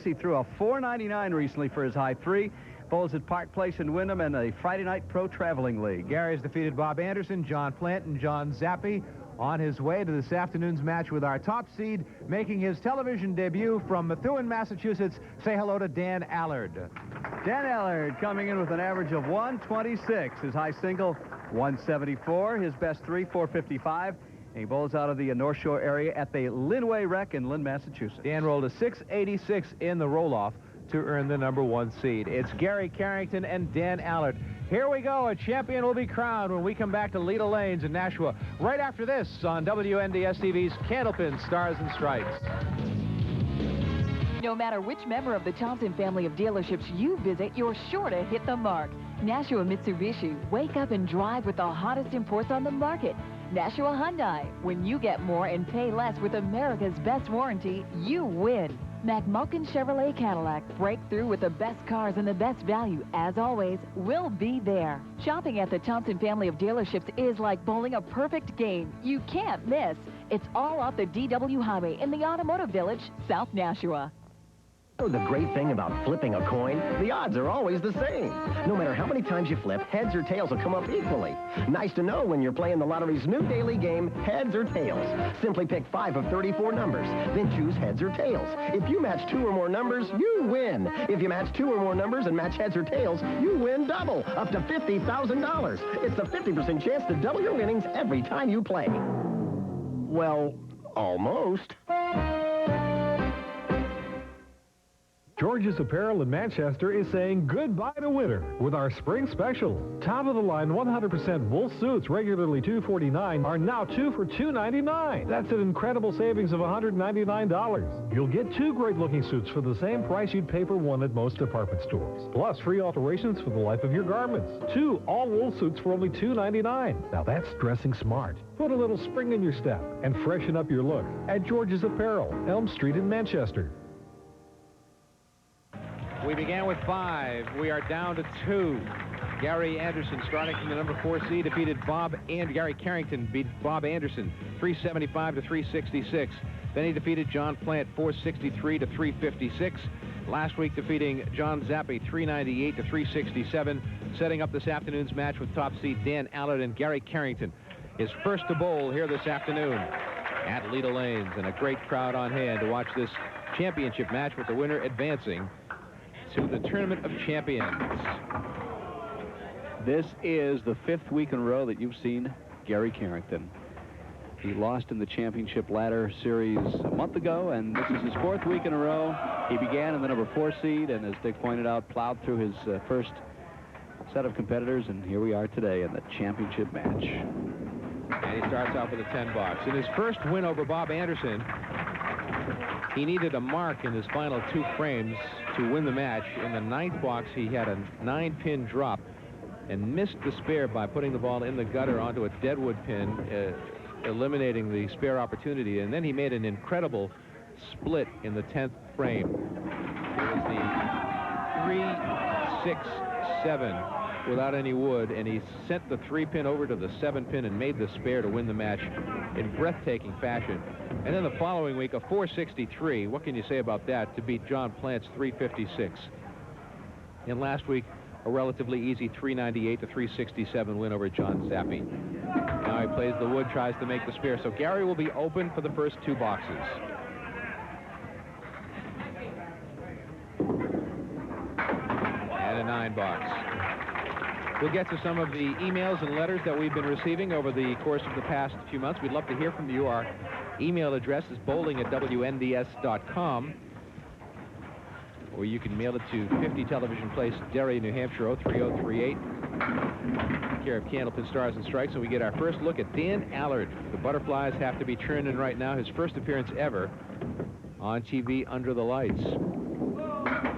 He threw a .499 recently for his high three. Bowls at Park Place in Wyndham and the Friday Night Pro Traveling League. Gary's defeated Bob Anderson, John Plant, and John Zappi on his way to this afternoon's match with our top seed, making his television debut from Methuen, Massachusetts. Say hello to Dan Allard. Dan Allard coming in with an average of 126. His high single, 174. His best three, 455. And he bowls out of the North Shore area at the Linway Rec in Lynn, Massachusetts. Dan rolled a 686 in the roll-off to earn the #1 seed. It's Gary Carrington and Dan Allard. Here we go. A champion will be crowned when we come back to Leda Lanes in Nashua right after this on WNDS-TV's Candlepin Stars and Stripes. No matter which member of the Thompson family of dealerships you visit, you're sure to hit the mark. Nashua Mitsubishi, wake up and drive with the hottest imports on the market. Nashua Hyundai, when you get more and pay less with America's best warranty, you win. McMulkin Chevrolet Cadillac, break through with the best cars and the best value. As always, we'll be there. Shopping at the Thompson family of dealerships is like bowling a perfect game. You can't miss. It's all off the DW Highway in the Automotive Village, South Nashua. You know the great thing about flipping a coin? The odds are always the same. No matter how many times you flip, heads or tails will come up equally. Nice to know when you're playing the lottery's new daily game, Heads or Tails. Simply pick 5 of 34 numbers, then choose heads or tails. If you match 2 or more numbers, you win. If you match 2 or more numbers and match heads or tails, you win double, up to $50,000. It's a 50% chance to double your winnings every time you play. Well, almost. George's Apparel in Manchester is saying goodbye to winter with our spring special. Top-of-the-line 100% wool suits, regularly $249, are now 2 for $299. That's an incredible savings of $199. You'll get 2 great-looking suits for the same price you'd pay for one at most department stores. Plus, free alterations for the life of your garments. 2 all-wool suits for only $299. Now that's dressing smart. Put a little spring in your step and freshen up your look at George's Apparel, Elm Street in Manchester. We began with 5. We are down to 2. Gary Anderson, starting from the #4 seed, defeated Gary Carrington beat Bob Anderson 375 to 366. Then he defeated John Plant 463 to 356. Last week defeating John Zappi 398 to 367. Setting up this afternoon's match with top seed Dan Allard and Gary Carrington. His first to bowl here this afternoon at Leda Lanes, and a great crowd on hand to watch this championship match with the winner advancing to the Tournament of Champions. This is the 5th week in a row that you've seen Gary Carrington. He lost in the championship ladder series a month ago, and this is his 4th week in a row. He began in the #4 seed, and as Dick pointed out, plowed through his first set of competitors, and here we are today in the championship match. And he starts off with a 10 box. In his first win over Bob Anderson, he needed a mark in his final 2 frames to win the match. In the 9th box, he had a 9-pin drop and missed the spare by putting the ball in the gutter onto a deadwood pin, eliminating the spare opportunity. And then he made an incredible split in the 10th frame. It was the 3-6-7 without any wood, and he sent the 3-pin over to the 7-pin and made the spare to win the match in breathtaking fashion. And then the following week, a 463. What can you say about that, to beat John Plant's 356? And last week, a relatively easy 398 to 367 win over John Zappi. Now he plays the wood, tries to make the spare. So Gary will be open for the first 2 boxes. And a 9 box. We'll get to some of the emails and letters that we've been receiving over the course of the past few months. We'd love to hear from you. Our email address is bowling@WNDS.com, or you can mail it to 50 Television Place, Derry, New Hampshire, 03038. Care of Candlepin Stars and Strikes, and we get our first look at Dan Allard. The butterflies have to be churning right now. His first appearance ever on TV under the lights.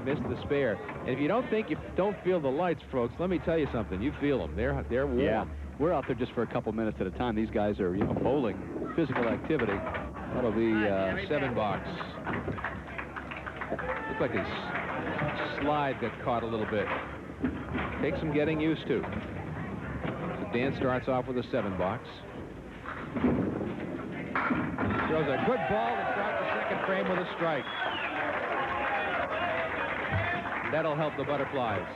Missed the spare. And if you don't think you don't feel the lights, folks, let me tell you something. You feel them. They're warm. Yeah, we're out there just for a couple minutes at a time. These guys are, bowling, physical activity. That'll be 7 box. Looks like his slide got caught a little bit. Takes some getting used to. So Dan starts off with a 7 box. Throws a good ball to start the 2nd frame with a strike. That'll help the Butterflies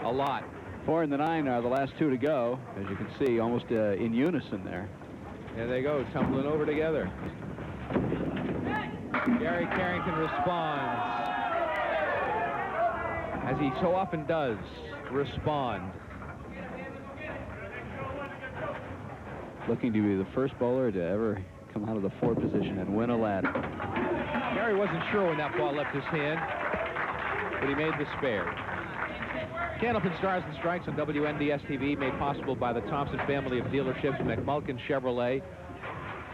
a lot. 4 and the 9 are the last 2 to go. As you can see, almost in unison there. There they go, tumbling over together. Gary Carrington responds, as he so often does, respond. Looking to be the first bowler to ever come out of the 4 position and win a ladder. Gary wasn't sure when that ball left his hand, but he made the spare. Candlepin Stars and Strikes on WNDS-TV, made possible by the Thompson family of dealerships, McMulkin Chevrolet,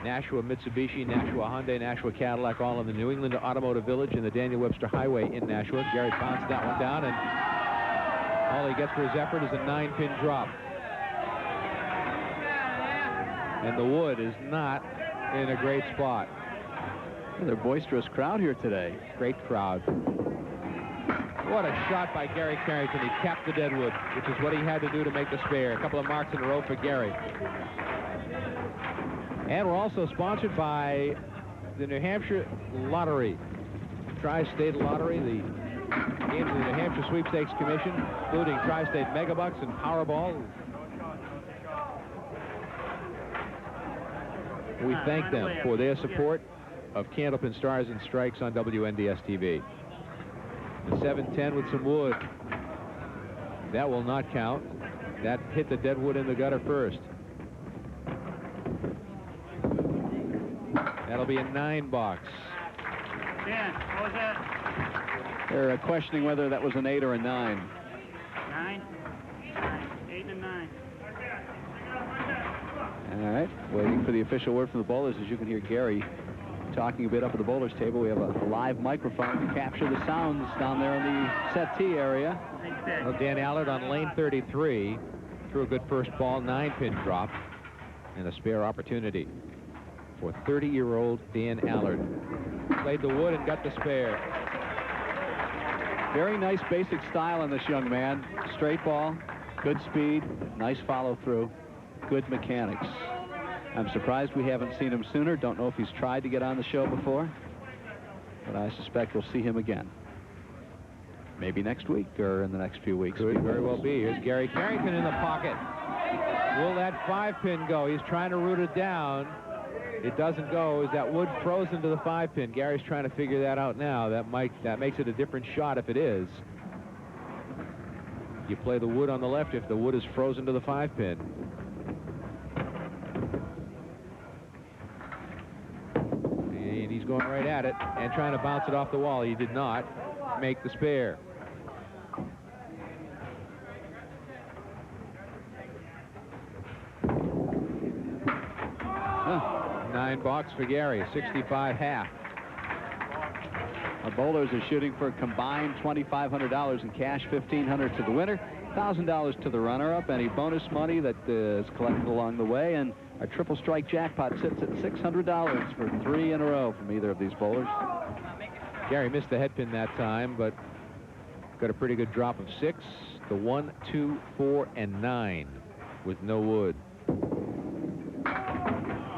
Nashua Mitsubishi, Nashua Hyundai, Nashua Cadillac, all in the New England Automotive Village and the Daniel Webster Highway in Nashua. Gary bounced that one down, and all he gets for his effort is a 9-pin drop. And the wood is not in a great spot. Another boisterous crowd here today. Great crowd. What a shot by Gary Carrington. He capped the deadwood, which is what he had to do to make the spare. A couple of marks in a row for Gary. And we're also sponsored by the New Hampshire Lottery, Tri-State Lottery, the games of the New Hampshire Sweepstakes Commission, including Tri-State Megabucks and Powerball. We thank them for their support of Candlepin Stars and Strikes on WNDS-TV. The 7-10 with some wood. That will not count. That hit the deadwood in the gutter first. That'll be a 9 box. Dan, what was that? They're questioning whether that was an 8 or a 9. 9? 8 and 9. All right, waiting for the official word from the bowlers. As you can hear Gary talking a bit up at the bowlers table. We have a live microphone to capture the sounds down there in the settee area. Well, Dan Allard on lane 33 threw a good first ball, 9-pin drop, and a spare opportunity for 30-year-old Dan Allard. Played the wood and got the spare. Very nice basic style on this young man. Straight ball, good speed, nice follow through, good mechanics. I'm surprised we haven't seen him sooner. Don't know if he's tried to get on the show before, but I suspect we'll see him again. Maybe next week or in the next few weeks. Could very well be. Here's Gary Carrington in the pocket. Will that 5-pin go? He's trying to root it down. It doesn't go. Is that wood frozen to the 5-pin? Gary's trying to figure that out now. That makes it a different shot if it is. You play the wood on the left if the wood is frozen to the 5-pin. And he's going right at it and trying to bounce it off the wall. He did not make the spare. Huh. 9 box for Gary, 65 half. The bowlers are shooting for a combined $2,500 in cash, $1,500 to the winner, $1,000 to the runner-up, any bonus money that is collected along the way, and our triple strike jackpot sits at $600 for 3 in a row from either of these bowlers. Gary missed the head pin that time, but got a pretty good drop of 6 to 1, 2, 4, and 9 with no wood.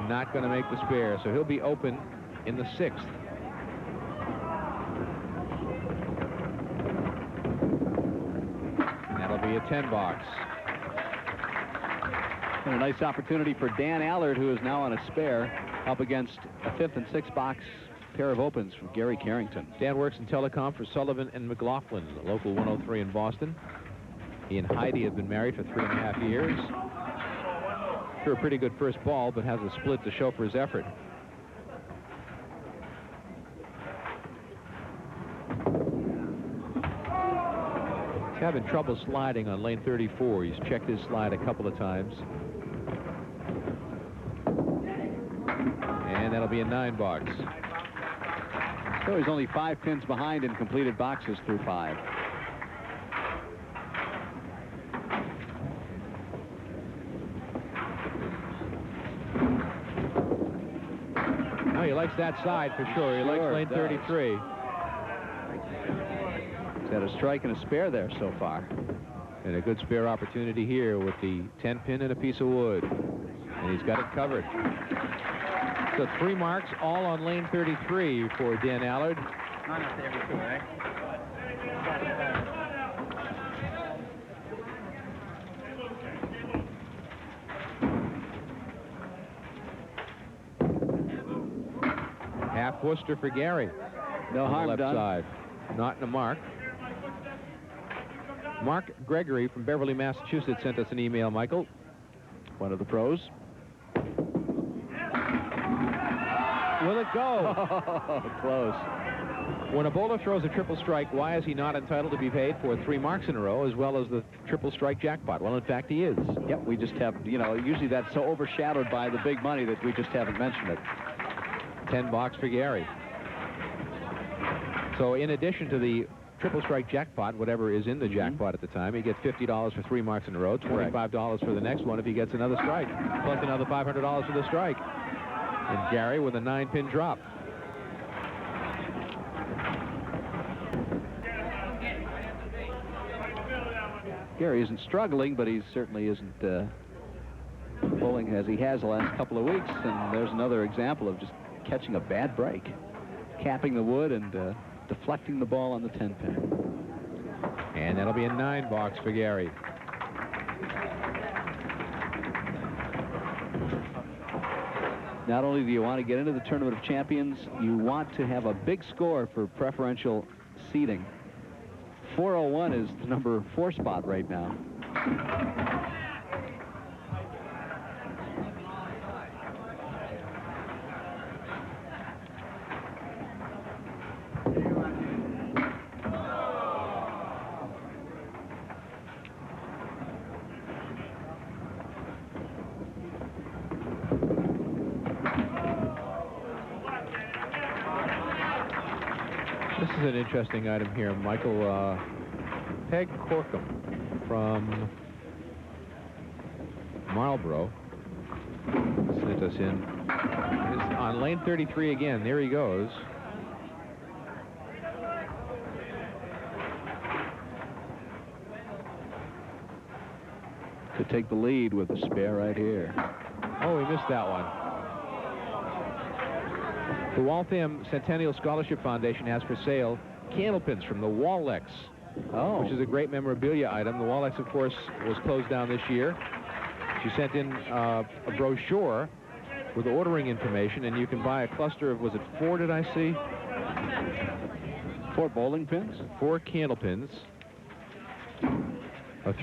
Not going to make the spare, so he'll be open in the 6th. That'll be a 10 box. And a nice opportunity for Dan Allard, who is now on a spare, up against a 5th and 6th box pair of opens from Gary Carrington. Dan works in telecom for Sullivan and McLaughlin, local 103 in Boston. He and Heidi have been married for 3.5 years. Threw a pretty good first ball, but has a split to show for his effort. He's having trouble sliding on lane 34. He's checked his slide a couple of times. And that'll be a 9 box. So he's only 5 pins behind in completed boxes through 5. No, he likes that side for sure. He likes lane 33. He's had a strike and a spare there so far. And a good spare opportunity here with the 10-pin and a piece of wood. And he's got it covered. So 3 marks, all on lane 33 for Dan Allard. Half Worcester for Gary. No on the harm left done. side. Not in the mark. Mark Gregory from Beverly, Massachusetts sent us an email, Michael. One of the pros. Will it go? Close. When a bowler throws a triple strike, why is he not entitled to be paid for 3 marks in a row as well as the triple strike jackpot? Well, in fact, he is. Yep, we just have, you know, usually that's so overshadowed by the big money that we just haven't mentioned it. $10 for Gary. So in addition to the triple strike jackpot, whatever is in the jackpot at the time, he gets $50 for 3 marks in a row, $25 for the next one if he gets another strike, plus another $500 for the strike. And Gary with a 9-pin drop. Gary isn't struggling, but he certainly isn't bowling as he has the last couple of weeks. And there's another example of just catching a bad break, capping the wood and deflecting the ball on the 10-pin. And that'll be a 9 box for Gary. Not only do you want to get into the Tournament of Champions, you want to have a big score for preferential seeding. 401 is the number 4 spot right now. This is an interesting item here, Michael. Peg Corkum from Marlborough sent us in. It's on lane 33 again. There he goes. To take the lead with a spare right here. Oh, he missed that one. The Waltham Centennial Scholarship Foundation has for sale candlepins from the Wallex, which is a great memorabilia item. The Wallex, of course, was closed down this year. She sent in a brochure with ordering information, and you can buy a cluster of, was it 4, did I see? 4 bowling pins? 4 candlepins.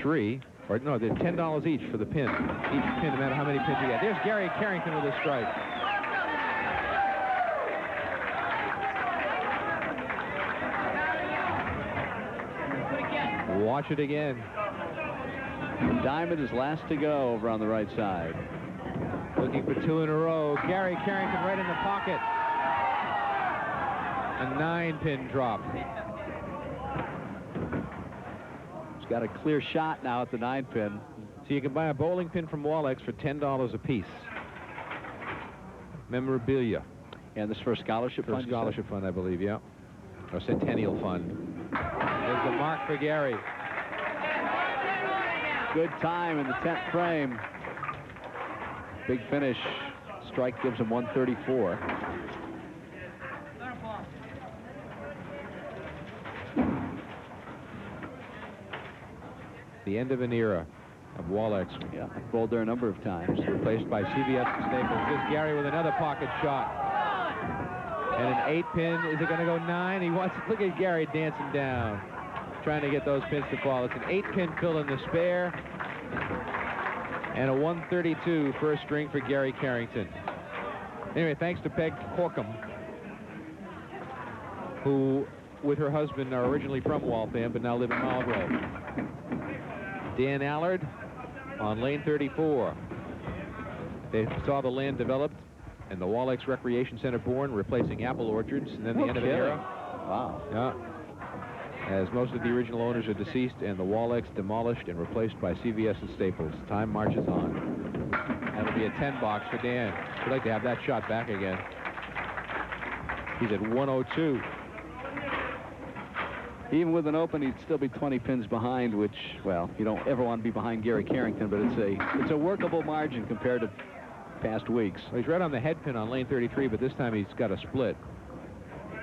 3. Or no, they're $10 each for the pin. Each pin, no matter how many pins you get. There's Gary Carrington with a strike. Watch it again. Diamond is last to go over on the right side. Looking for 2 in a row. Gary Carrington right in the pocket. A 9-pin drop. He's got a clear shot now at the 9-pin. So you can buy a bowling pin from Wallex for $10 a piece. Memorabilia. And this for a scholarship fund? For a scholarship fund, I believe, yeah. Or Centennial Fund. There's the mark for Gary. Good time in the 10th frame. Big finish. Strike gives him 134. The end of an era of Wallex. Yeah, bowled there a number of times. Replaced by CVS and Staples. Here's Gary with another pocket shot. And an 8-pin. Is it going to go 9? He wants. Look at Gary dancing down, trying to get those pins to fall. It's an 8-pin fill in the spare. And a 132 first string for Gary Carrington. Anyway, thanks to Peg Corkum, who, with her husband, are originally from Waltham, but now live in Marlborough. Dan Allard on lane 34. They saw the land developed and the Wallex Recreation Center born, replacing apple orchards, and then the end of an era. Wow. Yeah. As most of the original owners are deceased and the Wallex demolished and replaced by CVS and Staples. Time marches on. That'll be a 10 box for Dan. We'd like to have that shot back again. He's at 102. Even with an open, he'd still be 20 pins behind, which, well, you don't ever want to be behind Gary Carrington, but it's a workable margin compared to past weeks. Well, he's right on the head pin on lane 33, but this time he's got a split.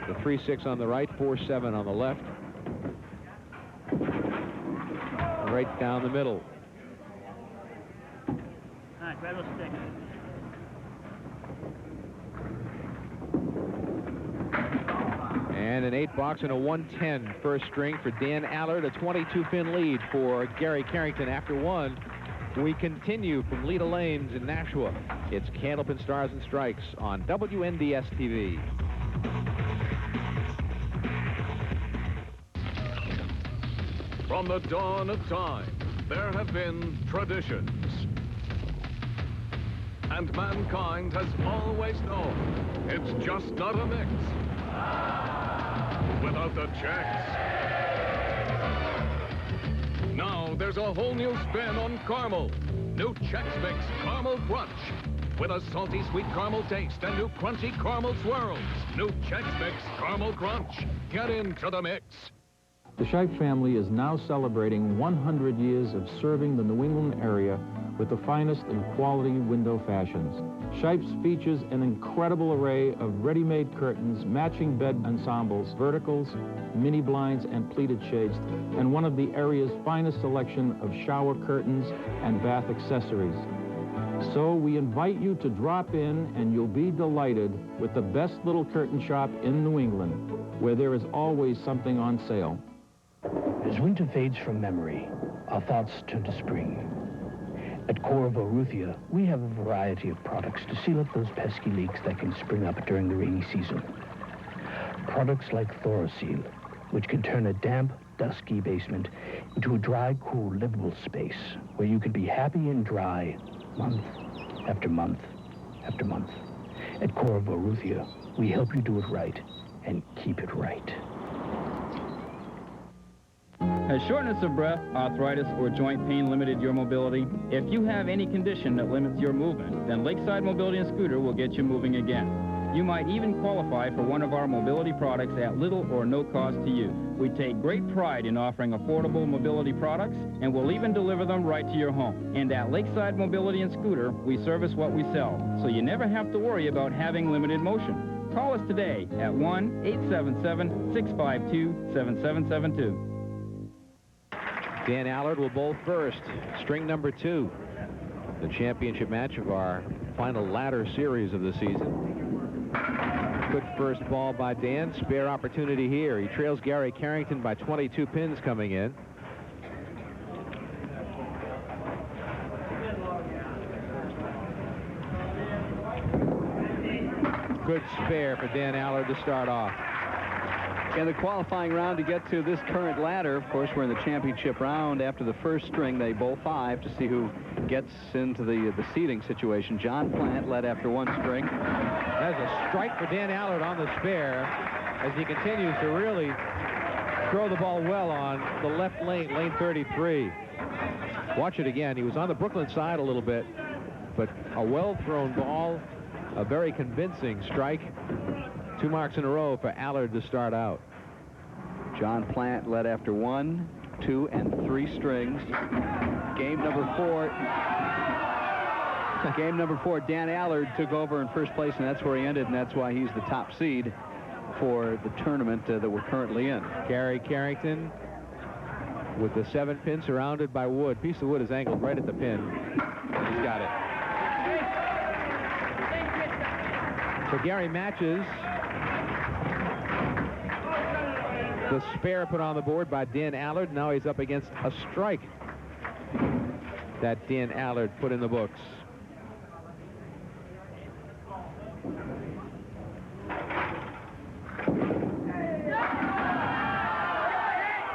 The 3-6 on the right, 4-7 on the left. right down the middle. All right, grab those sticks. And an 8-box and a 110 first string for Dan Allard. A 22-pin lead for Gary Carrington after one. We continue from Leda Lanes in Nashua. It's Candlepin Stars and Strikes on WNDS TV. From the dawn of time, there have been traditions. And mankind has always known it's just not a mix without the checks. Now there's a whole new spin on caramel. New Chex Mix Caramel Crunch. With a salty sweet caramel taste and new crunchy caramel swirls. New Chex Mix Caramel Crunch. Get into the mix. The Shipe family is now celebrating 100 years of serving the New England area with the finest in quality window fashions. Shipe's features an incredible array of ready-made curtains, matching bed ensembles, verticals, mini blinds, and pleated shades, and one of the area's finest selection of shower curtains and bath accessories. So we invite you to drop in, and you'll be delighted with the best little curtain shop in New England, where there is always something on sale. As winter fades from memory, our thoughts turn to spring. At Corvo Ruthia, we have a variety of products to seal up those pesky leaks that can spring up during the rainy season. Products like Thoroseal, which can turn a damp, dusky basement into a dry, cool, livable space where you can be happy and dry month after month after month. At Corvo Ruthia, we help you do it right and keep it right. Has shortness of breath, arthritis, or joint pain limited your mobility? If you have any condition that limits your movement, then Lakeside Mobility and Scooter will get you moving again. You might even qualify for one of our mobility products at little or no cost to you. We take great pride in offering affordable mobility products, and we'll even deliver them right to your home. And at Lakeside Mobility and Scooter, we service what we sell, so you never have to worry about having limited motion. Call us today at 1-877-652-7772. Dan Allard will bowl first, string number 2. The championship match of our final ladder series of the season. Good first ball by Dan. Spare opportunity here. He trails Gary Carrington by 22 pins coming in. Good spare for Dan Allard to start off. In the qualifying round to get to this current ladder, of course, we're in the championship round. After the first string, they bowl 5 to see who gets into the seeding situation. John Plant led after one string. That's a strike for Dan Allard on the spare as he continues to really throw the ball well on the left lane, lane 33. Watch it again. He was on the Brooklyn side a little bit, but a well-thrown ball, a very convincing strike. 2 marks in a row for Allard to start out. John Plant led after 1, 2, and 3 strings. Game number 4, Dan Allard took over in first place, and that's where he ended, and that's why he's the top seed for the tournament that we're currently in. Gary Carrington with the 7-pin surrounded by wood. Piece of wood is angled right at the pin. He's got it. So Gary matches the spare put on the board by Dan Allard. Now he's up against a strike that Dan Allard put in the books.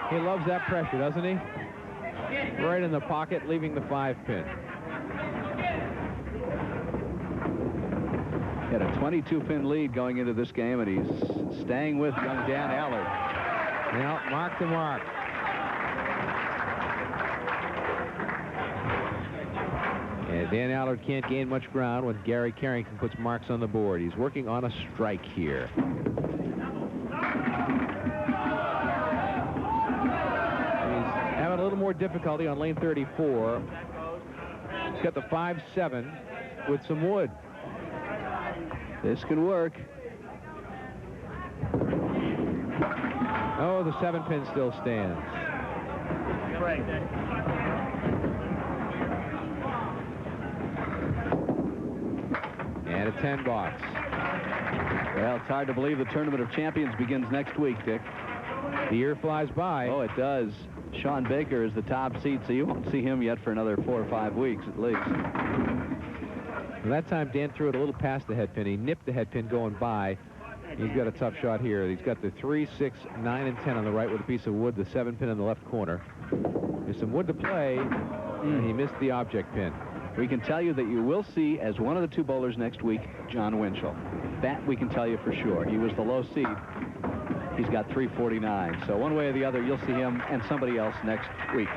He loves that pressure, doesn't he? Right in the pocket, leaving the 5-pin. He had a 22-pin lead going into this game, and he's staying with young Dan Allard. Now, mark to mark. And Dan Allard can't gain much ground when Gary Carrington puts marks on the board. He's working on a strike here. He's having a little more difficulty on lane 34. He's got the 5-7 with some wood. This can work. Oh, the 7-pin still stands. Break. And a 10 box. Well, it's hard to believe the Tournament of Champions begins next week, Dick. The year flies by. Oh, it does. Sean Baker is the top seed, so you won't see him yet for another 4 or 5 weeks at least. Well, that time Dan threw it a little past the head pin. He nipped the head pin going by. He's got a tough shot here. He's got the 3, 6, 9, and 10 on the right with a piece of wood, the 7 pin in the left corner. There's some wood to play, and he missed the object pin. We can tell you that you will see, as one of the 2 bowlers next week, John Winchell. That we can tell you for sure. He was the low seed. He's got 349. So one way or the other, you'll see him and somebody else next week.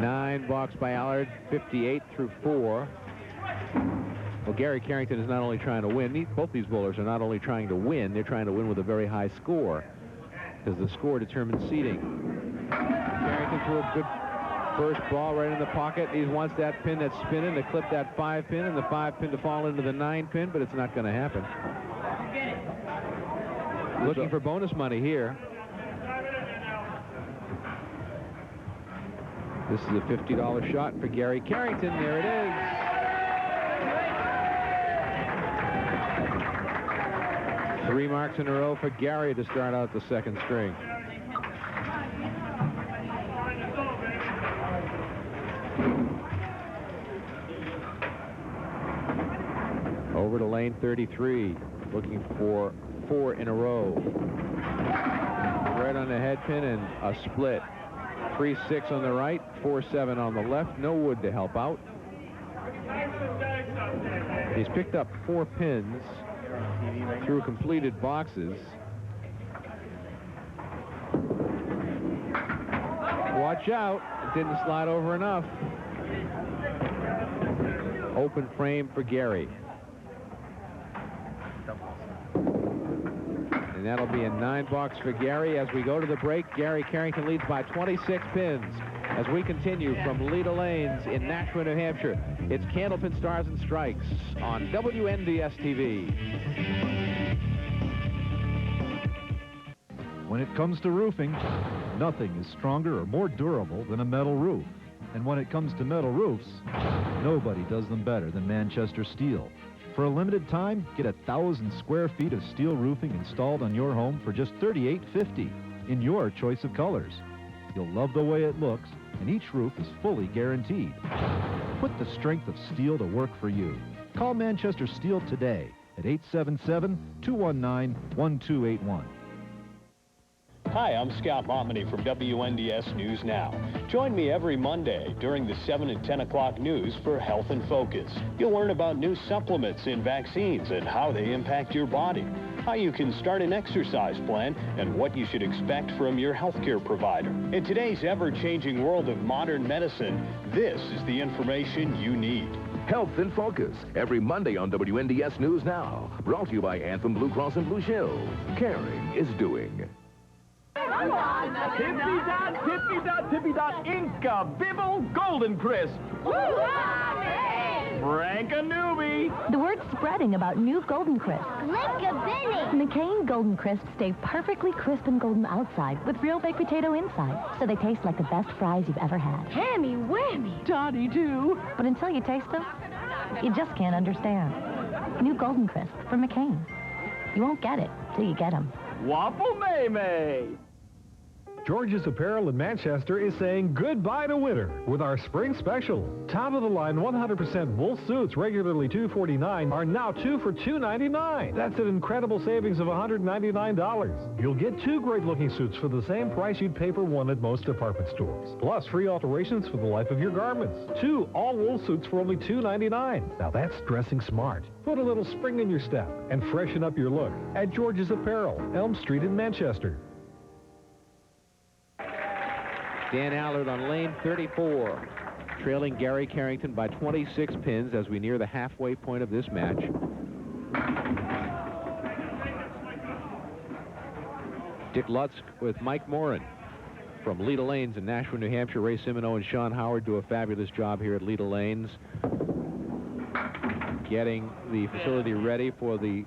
9 box by Allard, 58 through 4. Well, Gary Carrington is not only trying to win. Both these bowlers are not only trying to win, they're trying to win with a very high score, because the score determines seeding. Carrington threw a good first ball right in the pocket. He wants that pin that's spinning to clip that 5 pin and the 5 pin to fall into the 9 pin, but it's not going to happen. Looking for bonus money here. This is a $50 shot for Gary Carrington. There it is. Three marks in a row for Gary to start out the second string. Over to lane 33, looking for 4 in a row. Right on the head pin and a split. 3-6 on the right, 4-7 on the left. No wood to help out. He's picked up 4 pins through completed boxes. Watch out. It didn't slide over enough. Open frame for Gary. And that'll be a 9 box for Gary. As we go to the break, Gary Carrington leads by 26 pins. As we continue from Leda Lanes in Nashua, New Hampshire, it's Candlepin Stars and Strikes on WNDS-TV. When it comes to roofing, nothing is stronger or more durable than a metal roof. And when it comes to metal roofs, nobody does them better than Manchester Steel. For a limited time, get 1,000 square feet of steel roofing installed on your home for just $38.50 in your choice of colors. You'll love the way it looks, and each roof is fully guaranteed. Put the strength of steel to work for you. Call Manchester Steel today at 877-219-1281. Hi, I'm Scott Momini from WNDS News Now. Join me every Monday during the 7 and 10 o'clock news for Health in Focus. You'll learn about new supplements and vaccines and how they impact your body, how you can start an exercise plan, and what you should expect from your healthcare provider. In today's ever-changing world of modern medicine, this is the information you need. Health in Focus, every Monday on WNDS News Now. Brought to you by Anthem Blue Cross and Blue Shield. Caring is doing. Tippy-dot, tippy-dot, tippy-dot, Inca Bibble Golden Crisp. Frank a newbie. The word's spreading about new Golden Crisp. Lick-a-binny. McCain Golden Crisps stay perfectly crisp and golden outside with real baked potato inside, so they taste like the best fries you've ever had. Hammy whammy. Toddy, too. But until you taste them, you just can't understand. New Golden Crisp from McCain. You won't get it till you get them. Waffle May-May. George's Apparel in Manchester is saying goodbye to winter with our spring special. Top-of-the-line 100% wool suits, regularly $249, are now 2 for $299. That's an incredible savings of $199. You'll get 2 great-looking suits for the same price you'd pay for one at most department stores. Plus, free alterations for the life of your garments. 2 all-wool suits for only $299. Now that's dressing smart. Put a little spring in your step and freshen up your look at George's Apparel, Elm Street in Manchester. Dan Allard on lane 34, trailing Gary Carrington by 26 pins as we near the halfway point of this match. Dick Lutz with Mike Morin from Leda Lanes in Nashua, New Hampshire. Ray Simino and Sean Howard do a fabulous job here at Leda Lanes, getting the facility ready for the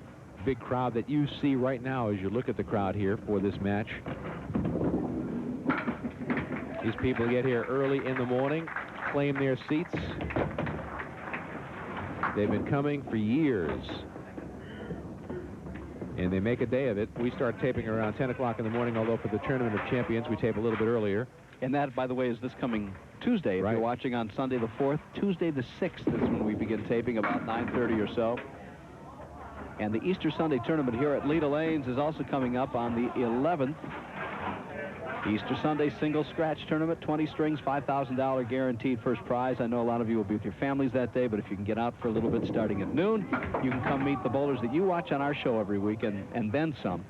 big crowd that you see right now as you look at the crowd here for this match. These people get here early in the morning, claim their seats. They've been coming for years. And they make a day of it. We start taping around 10 o'clock in the morning, although for the Tournament of Champions, we tape a little bit earlier. And that, by the way, is this coming Tuesday. If you're watching on Sunday the 4th, Tuesday the 6th is when we begin taping, about 9:30 or so. And the Easter Sunday tournament here at Leda Lanes is also coming up on the 11th. Easter Sunday single scratch tournament, 20 strings, $5,000 guaranteed first prize. I know a lot of you will be with your families that day, but if you can get out for a little bit starting at noon, you can come meet the bowlers that you watch on our show every week and then some.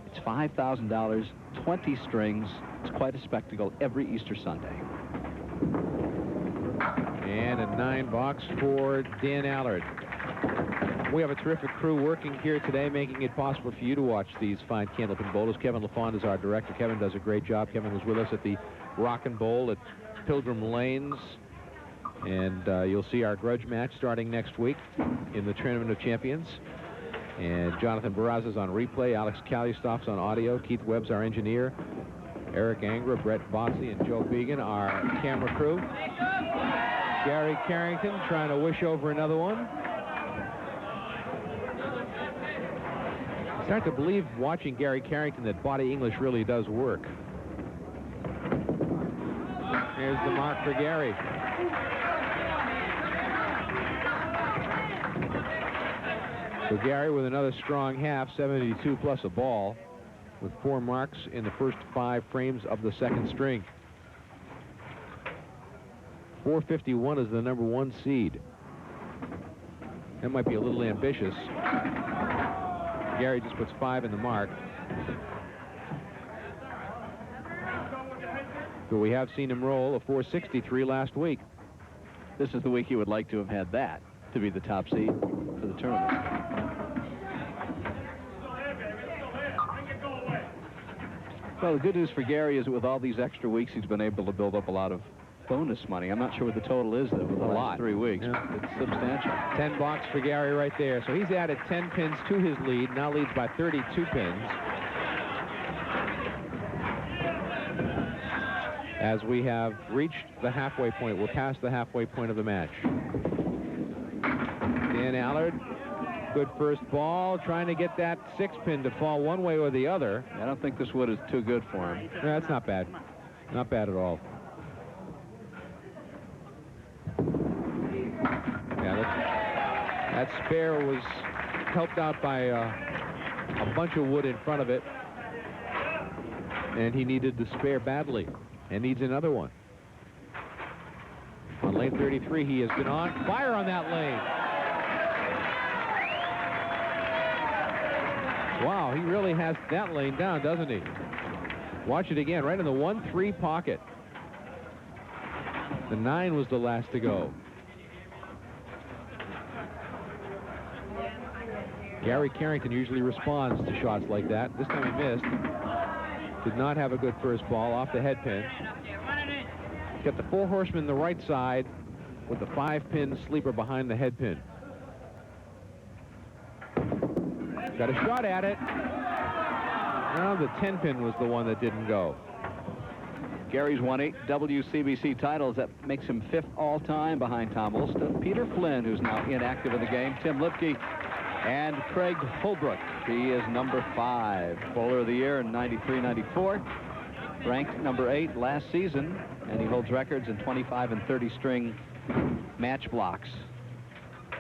It's $5,000, 20 strings. It's quite a spectacle every Easter Sunday. And a 9-box for Dan Allard. We have a terrific crew working here today, making it possible for you to watch these fine Candlepin bowlers. Kevin LaFond is our director. Kevin does a great job. Kevin was with us at the Rock and Bowl at Pilgrim Lanes. And you'll see our grudge match starting next week in the Tournament of Champions. And Jonathan Barraza's on replay. Alex Kallistoff's on audio. Keith Webb's our engineer. Eric Angra, Brett Botsey, and Joe Began, our camera crew. Gary Carrington trying to wish over another one. I start to believe, watching Gary Carrington, that body English really does work. Here's the mark for Gary. So Gary with another strong half, 72 plus a ball, with 4 marks in the first 5 frames of the second string. 451 is the number 1 seed. That might be a little ambitious. Gary just puts 5 in the mark. But we have seen him roll a 463 last week. This is the week you would like to have had that to be the top seed for the tournament. Well, the good news for Gary is that with all these extra weeks, he's been able to build up a lot of bonus money. I'm not sure what the total is, though, with the last 3 weeks. Yeah. It's substantial. 10 bucks for Gary right there. So he's added 10 pins to his lead. Now leads by 32 pins. As we have reached the halfway point, we're past the halfway point of the match. Dan Allard, good first ball, trying to get that 6-pin to fall one way or the other. I don't think this wood is too good for him. No, that's not bad. Not bad at all. Yeah, that spare was helped out by a bunch of wood in front of it. And he needed the spare badly. And needs another one. On lane 33, he has been on fire on that lane. Wow, he really has that lane down, doesn't he? Watch it again, right in the 1-3 pocket. The 9 was the last to go. Gary Carrington usually responds to shots like that. This time he missed. Did not have a good first ball off the head pin. Got the 4 horsemen the right side with the 5-pin sleeper behind the head pin. Got a shot at it. Well, the 10-pin was the one that didn't go. Gary's won 8 WCBC titles. That makes him 5th all-time behind Tom Olston, Peter Flynn, who's now inactive in the game, Tim Lipke, and Craig Holbrook. He is number 5. Bowler of the Year in 93-94. Ranked number 8 last season, and he holds records in 25 and 30 string match blocks.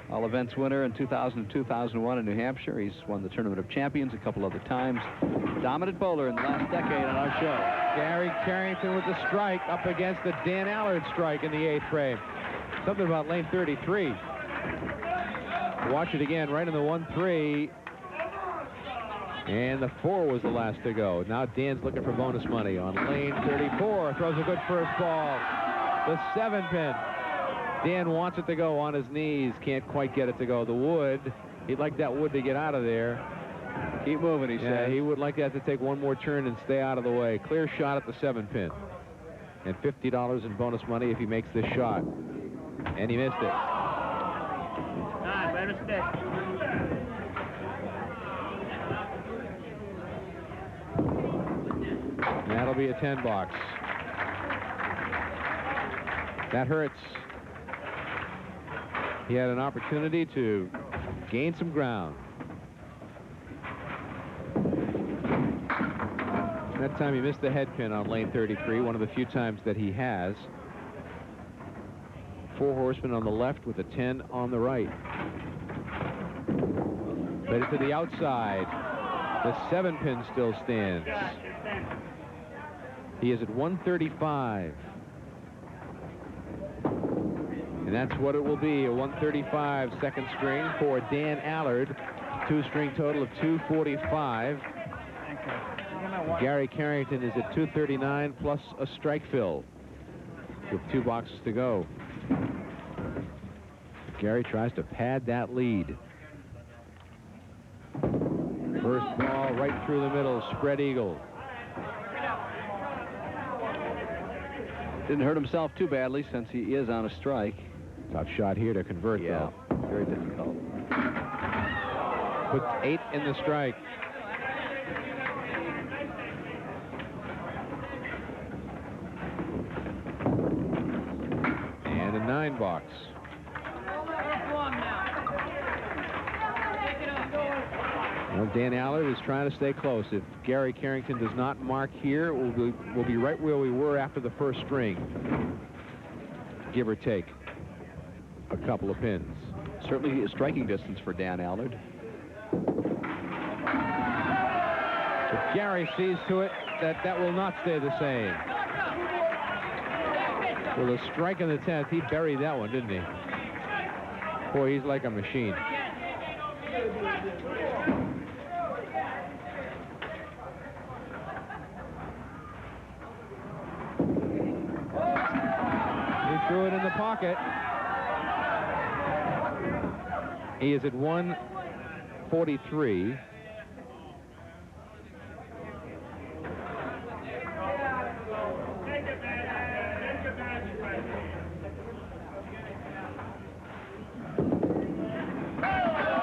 All events winner in 2000 and 2001 in New Hampshire. He's won the Tournament of Champions a couple other times. Dominant bowler in the last decade on our show. Gary Carrington with the strike up against the Dan Allard strike in the 8th frame. Something about lane 33. Watch it again, right in the 1-3. And the 4 was the last to go. Now Dan's looking for bonus money on lane 34. Throws a good first ball. The 7-pin. Dan wants it to go on his knees. Can't quite get it to go. The wood, he'd like that wood to get out of there. Keep moving, he said. He would like that to take one more turn and stay out of the way. Clear shot at the 7-pin. And $50 in bonus money if he makes this shot. And he missed it. That'll be a 10 box. That hurts. He had an opportunity to gain some ground. That time he missed the head pin on lane 33, one of the few times that he has. 4 horsemen on the left with a 10 on the right. Headed to the outside. The 7 pin still stands. He is at 135. And that's what it will be, a 135 second string for Dan Allard. 2-string total of 245. Gary Carrington is at 239 plus a strike fill with 2 boxes to go. Gary tries to pad that lead. First ball right through the middle, spread eagle. Didn't hurt himself too badly since he is on a strike. Tough shot here to convert, though. Very difficult. Puts 8 in the strike. And a 9 box. Well, Dan Allard is trying to stay close. If Gary Carrington does not mark here, we'll be right where we were after the first string. Give or take a couple of pins. Certainly a striking distance for Dan Allard. If Gary sees to it that will not stay the same. With a strike in the 10th, he buried that one, didn't he? Boy, he's like a machine. He threw it in the pocket. He is at 143.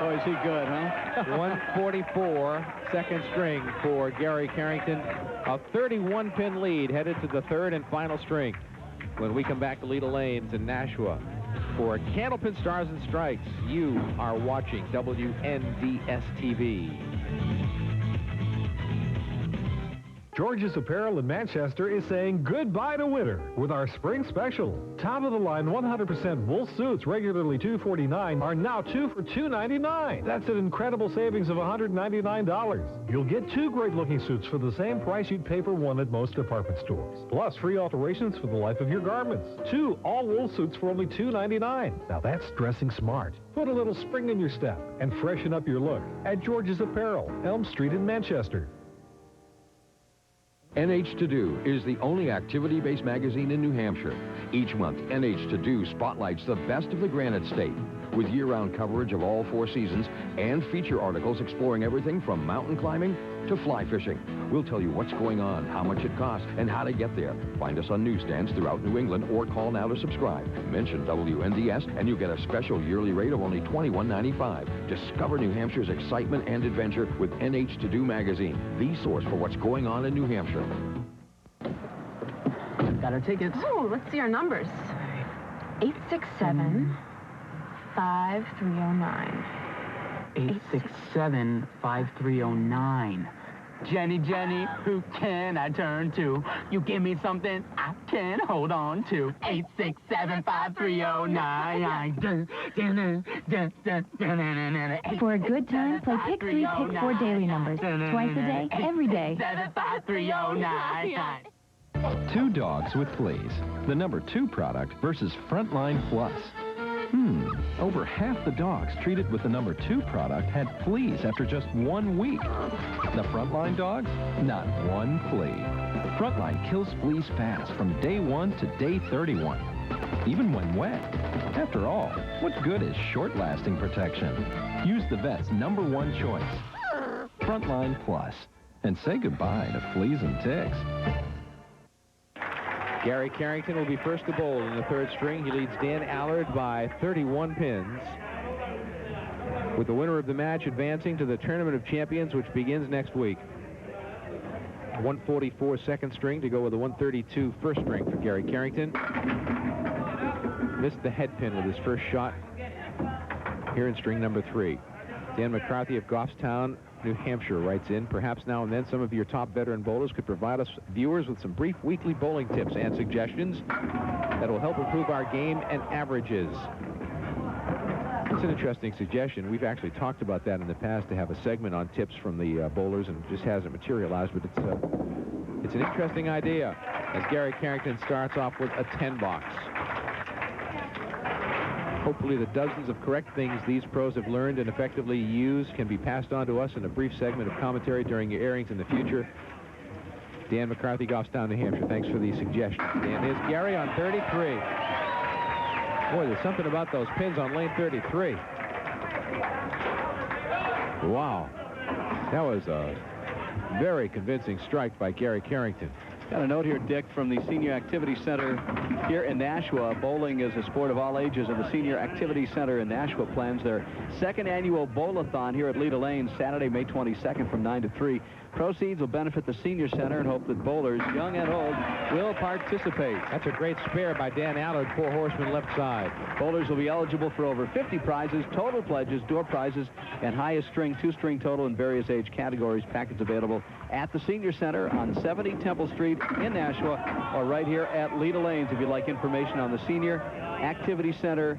Boy, is he good, huh? 144, second string for Gary Carrington. A 31-pin lead headed to the 3rd and final string. When we come back to Leda Lanes in Nashua for Candlepin Stars and Strikes, you are watching WNDS-TV. George's Apparel in Manchester is saying goodbye to winter with our spring special. Top-of-the-line 100% wool suits, regularly $249, are now 2 for $299. That's an incredible savings of $199. You'll get 2 great-looking suits for the same price you'd pay for one at most department stores. Plus, free alterations for the life of your garments. 2 all-wool suits for only $299. Now that's dressing smart. Put a little spring in your step and freshen up your look at George's Apparel, Elm Street in Manchester. NH To Do is the only activity-based magazine in New Hampshire. Each month, NH To Do spotlights the best of the Granite State with year-round coverage of all 4 seasons and feature articles exploring everything from mountain climbing to fly fishing. We'll tell you what's going on, how much it costs, and how to get there. Find us on newsstands throughout New England or call now to subscribe. Mention WNDS and you get a special yearly rate of only $21.95. Discover New Hampshire's excitement and adventure with NH To Do magazine, the source for what's going on in New Hampshire. Got our tickets. Oh, let's see our numbers. 867 5309. 867 5309. Jenny, who can I turn to? You give me something I can hold on to. 867 5309. For a good time, play Pick 3, Pick 4 daily numbers. Twice a day, every day. 5309. 2 dogs with fleas. The number 2 product versus Frontline Plus. Over half the dogs treated with the number 2 product had fleas after just 1 week. The Frontline dogs? Not one flea. Frontline kills fleas fast from day 1 to day 31, even when wet. After all, what good is short-lasting protection? Use the vet's #1 choice, Frontline Plus, and say goodbye to fleas and ticks. Gary Carrington will be first to bowl in the 3rd string. He leads Dan Allard by 31 pins, with the winner of the match advancing to the Tournament of Champions, which begins next week. 144 second string to go with a 132 first string for Gary Carrington. Missed the head pin with his first shot here in string number 3. Dan McCarthy of Goffstown, New Hampshire writes in, perhaps now and then some of your top veteran bowlers could provide us viewers with some brief weekly bowling tips and suggestions that will help improve our game and averages. It's an interesting suggestion. We've actually talked about that in the past, to have a segment on tips from the bowlers, and it just hasn't materialized, but it's an interesting idea as Gary Carrington starts off with a 10 box. Hopefully the dozens of correct things these pros have learned and effectively used can be passed on to us in a brief segment of commentary during your airings in the future. Dan McCarthy, Goffstown, New Hampshire. Thanks for the suggestion. And here's Gary on 33. Boy, there's something about those pins on lane 33. Wow. That was a very convincing strike by Gary Carrington. Got a note here, Dick, from the Senior Activity Center here in Nashua. Bowling is a sport of all ages, and the Senior Activity Center in Nashua plans their second annual bowl-a-thon here at Leda Lane, Saturday, May 22nd from 9 to 3. Proceeds will benefit the Senior Center and hope that bowlers, young and old, will participate. That's a great spare by Dan Allard, 4 horsemen left side. Bowlers will be eligible for over 50 prizes, total pledges, door prizes, and highest string, 2-string total in various age categories. Packets available at the Senior Center on 70 Temple Street in Nashua, or right here at Leda Lanes. If you'd like information on the Senior Activity Center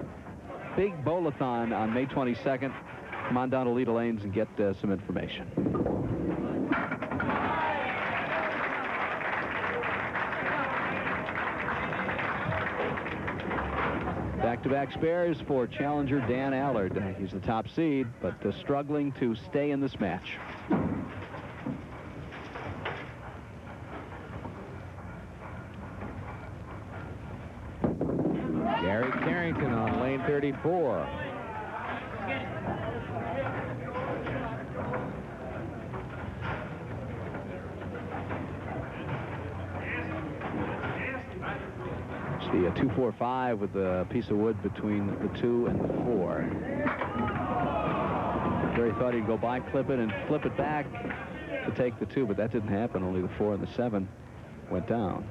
big bowl-a-thon on May 22nd, come on down to Leda Lanes and get some information. Back-to-back spares for challenger Dan Allard. He's the top seed, but struggling to stay in this match. Gary Carrington on lane 34. See a 2-4-5 with a piece of wood between the 2 and the 4. Gary thought he'd go by, clip it, and flip it back to take the 2, but that didn't happen. Only the 4 and the 7 went down.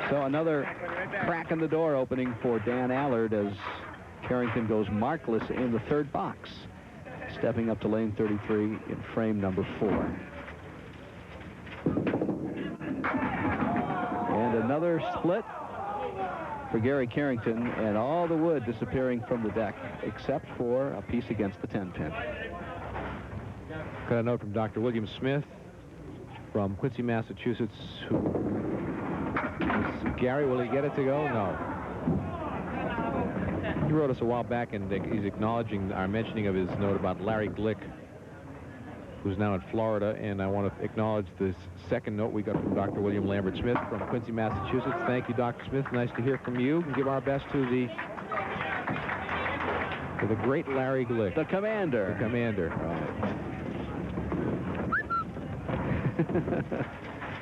So another crack in the door opening for Dan Allard as Carrington goes markless in the 3rd box, stepping up to lane 33 in frame number 4. And another split for Gary Carrington, and all the wood disappearing from the deck except for a piece against the 10-pin. Got a note from Dr. William Smith from Quincy, Massachusetts, Gary, will he get it to go? No. He wrote us a while back, and he's acknowledging our mentioning of his note about Larry Glick, who's now in Florida, and I want to acknowledge this second note we got from Dr. William Lambert Smith from Quincy, Massachusetts. Thank you, Dr. Smith. Nice to hear from you. And give our best to the great Larry Glick. The commander. The commander.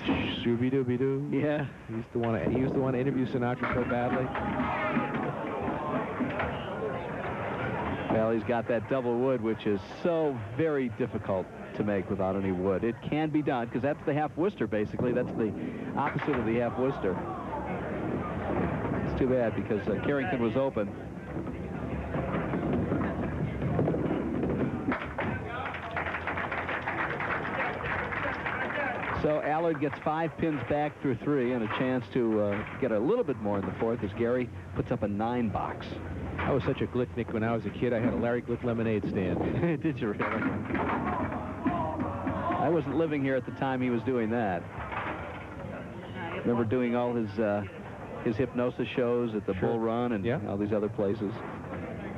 Shooby-dooby-doo. Yeah. He used to want to interview Sinatra so badly. Well, he's got that double wood, which is so very difficult to make without any wood. It can be done, because that's the half Worcester, basically. That's the opposite of the half Worcester. It's too bad, because Carrington was open. So Allard gets 5 pins back through 3 and a chance to get a little bit more in the 4th as Gary puts up a 9 box. I was such a Glicknick when I was a kid. I had a Larry Glick lemonade stand. Did you really? I wasn't living here at the time he was doing that. Remember doing all his hypnosis shows at the Bull Run and all these other places.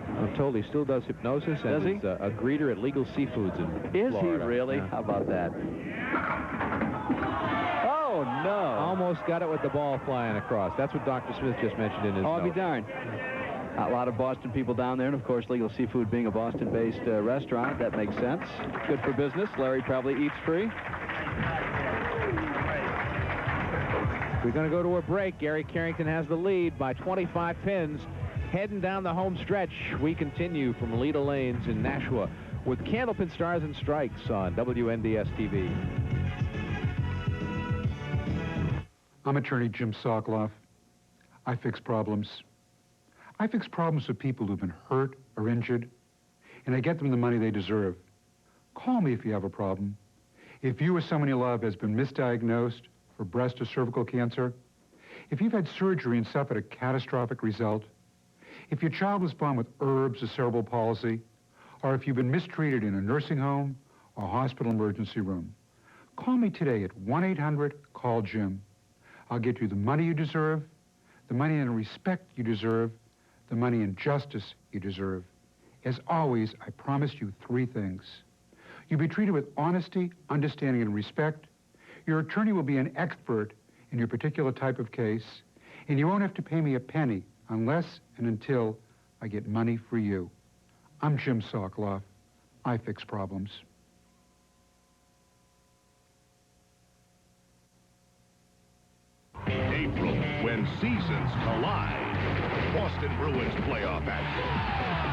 I'm told he still does hypnosis, and is a greeter at Legal Seafoods in Florida. Is he really? Yeah. How about that? Oh, no. Almost got it with the ball flying across. That's what Dr. Smith just mentioned in his note. I'll be darned. A lot of Boston people down there, and of course Legal Seafood being a Boston-based restaurant, that makes sense. Good for business. Larry probably eats free. We're going to go to a break. Gary Carrington has the lead by 25 pins. Heading down the home stretch, we continue from Leda Lanes in Nashua with Candlepin Stars and Strikes on WNDS-TV. I'm attorney Jim Sokoloff. I fix problems. I fix problems with people who've been hurt or injured, and I get them the money they deserve. Call me if you have a problem. If you or someone you love has been misdiagnosed for breast or cervical cancer, if you've had surgery and suffered a catastrophic result, if your child was born with herbs or cerebral palsy, or if you've been mistreated in a nursing home or hospital emergency room, call me today at 1-800-CALL-JIM. I'll get you the money you deserve, the money and respect you deserve, the money and justice you deserve. As always, I promise you 3 things. You'll be treated with honesty, understanding, and respect. Your attorney will be an expert in your particular type of case, and you won't have to pay me a penny unless and until I get money for you. I'm Jim Sokoloff. I fix problems. April, when seasons collide. Boston Bruins playoff action.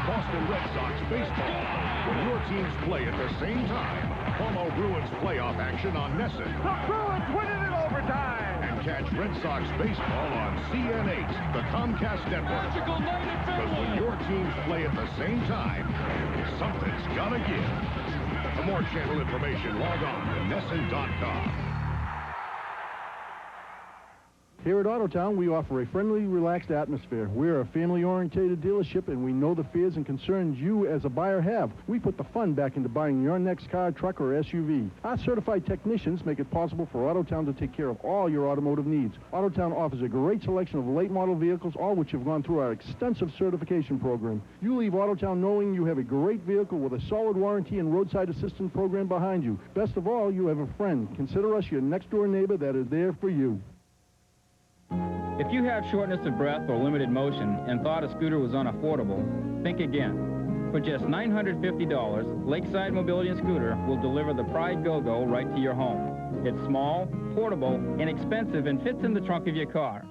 Boston Red Sox baseball. When your teams play at the same time, follow Bruins playoff action on NESN. The Bruins win it in overtime. And catch Red Sox baseball on CN8, the Comcast network. Because when your teams play at the same time, something's gotta give. For more channel information, log on to NESN.com. Here at Autotown, we offer a friendly, relaxed atmosphere. We're a family-oriented dealership, and we know the fears and concerns you as a buyer have. We put the fun back into buying your next car, truck, or SUV. Our certified technicians make it possible for Autotown to take care of all your automotive needs. Autotown offers a great selection of late-model vehicles, all which have gone through our extensive certification program. You leave Autotown knowing you have a great vehicle with a solid warranty and roadside assistance program behind you. Best of all, you have a friend. Consider us your next-door neighbor that is there for you. If you have shortness of breath or limited motion and thought a scooter was unaffordable, think again. For just $950, Lakeside Mobility and Scooter will deliver the Pride Go-Go right to your home. It's small, portable, inexpensive, and fits in the trunk of your car.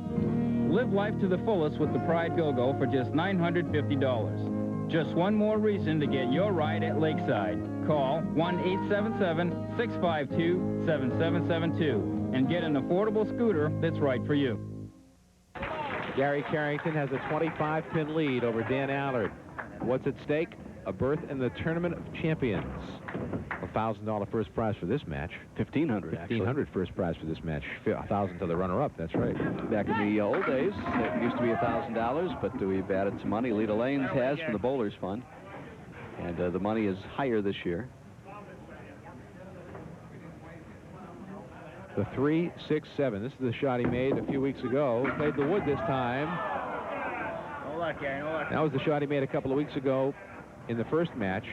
Live life to the fullest with the Pride Go-Go for just $950. Just one more reason to get your ride at Lakeside. Call 1-877-652-7772 and get an affordable scooter that's right for you. Gary Carrington has a 25-pin lead over Dan Allard. What's at stake? A berth in the Tournament of Champions. A $1,000 first prize for this match. $1,500 first prize for this match. $1,000 to the runner-up. That's right. Back in the old days, it used to be $1,000, but we've added some money. Leda Lanes has from the Bowlers Fund, and the money is higher this year. The 3-6-7. This is the shot he made a few weeks ago. He played the wood this time. No luck, Gary, no luck. That was the shot he made a couple of weeks ago in the first match,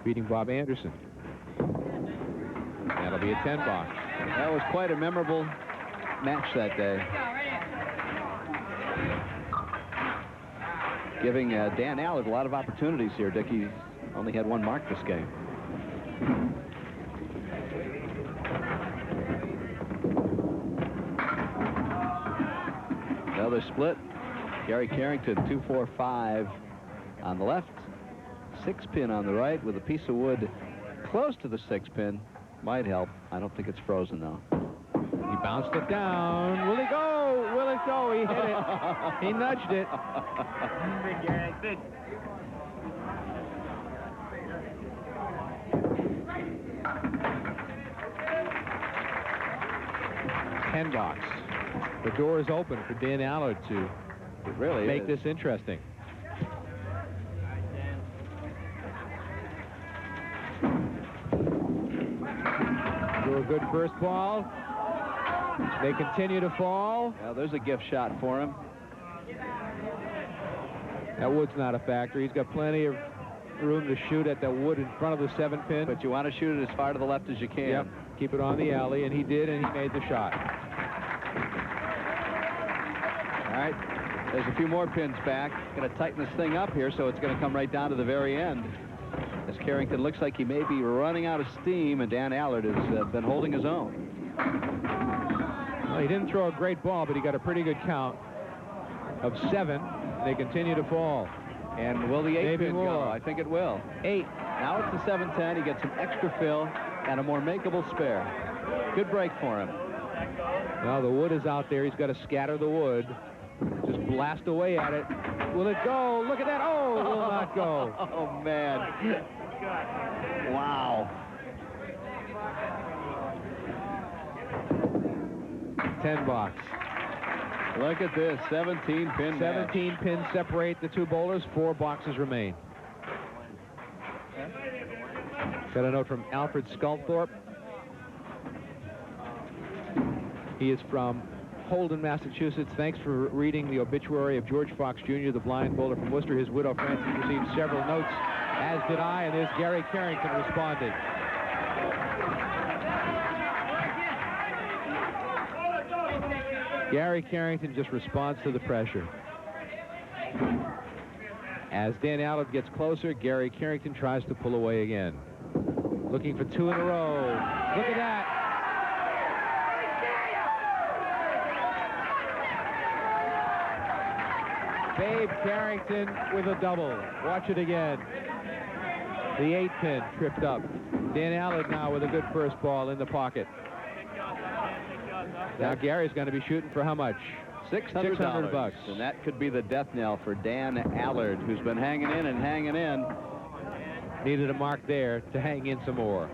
beating Bob Anderson. That'll be a 10-box. That was quite a memorable match that day. Giving Dan Allard a lot of opportunities here. Dickey only had one mark this game. Another split. Gary Carrington, 2-4-5 on the left. 6-pin on the right with a piece of wood close to the 6-pin. Might help. I don't think it's frozen, though. He bounced it down. Will he go? Will it go? He hit it. He nudged it. Big, Gary, big. $10. The door is open for Dan Allard to make this interesting. Do a good first ball. They continue to fall. Well, there's a gift shot for him. That wood's not a factor. He's got plenty of room to shoot at that wood in front of the 7-pin. But you want to shoot it as far to the left as you can. Yep. Keep it on the alley, and he did, and he made the shot. All right. There's a few more pins back. Going to tighten this thing up here, so it's going to come right down to the very end. As Carrington looks like he may be running out of steam, and Dan Allard has been holding his own. Well, he didn't throw a great ball, but he got a pretty good count of 7. And they continue to fall. And will the 8 Maybe pin more. go? I think it will. 8. Now it's the 710. He gets some extra fill and a more makeable spare. Good break for him. Well, the wood is out there. He's got to scatter the wood. Just blast away at it. Will it go? Look at that. Oh, it will not go. Oh, man. Wow. 10 box. Look at this. 17 pin. 17 pins separate the two bowlers. 4 boxes remain. Got a note from Alfred Sculthorpe. He is from Holden, Massachusetts. Thanks for reading the obituary of George Fox Jr., the blind bowler from Worcester. His widow, Frances, received several notes, as did I, and there's Gary Carrington responding. Gary Carrington just responds to the pressure. As Dan Allard gets closer, Gary Carrington tries to pull away again. Looking for 2 in a row. Look at that. Babe Carrington with a double. Watch it again. The 8 pin tripped up. Dan Allard now with a good first ball in the pocket. Now Gary's going to be shooting for how much? $600 bucks. And that could be the death knell for Dan Allard, who's been hanging in and hanging in. Needed a mark there to hang in some more.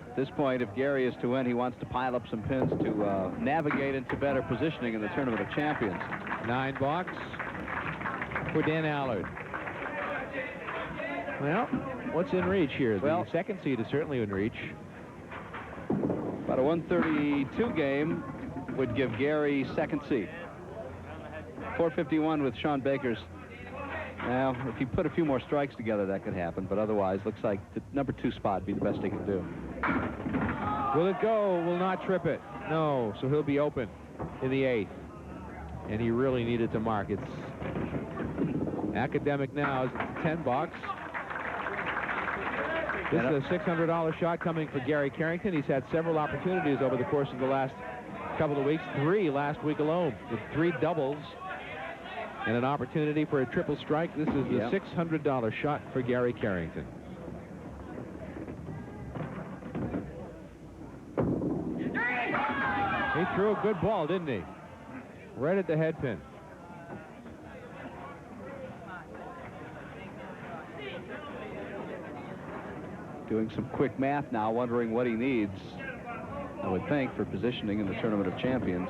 At this point, if Gary is to win, he wants to pile up some pins to navigate into better positioning in the Tournament of Champions. 9 box for Dan Allard. Well, what's in reach here? The second seed is certainly in reach. About a 132 game would give Gary second seed. 451 with Sean Baker's. Now, if he put a few more strikes together, that could happen. But otherwise, looks like the number 2 spot would be the best he can do. Will it go? Will not trip it. No, so he'll be open in the 8th. And he really needed to mark. It's academic now. It's 10 box. This is a $600 shot coming for Gary Carrington. He's had several opportunities over the course of the last couple of weeks. 3 last week alone with 3 doubles and an opportunity for a triple strike. This is the $600 shot for Gary Carrington. He threw a good ball, didn't he? Right at the head pin. Doing some quick math now, wondering what he needs, I would think, for positioning in the Tournament of Champions.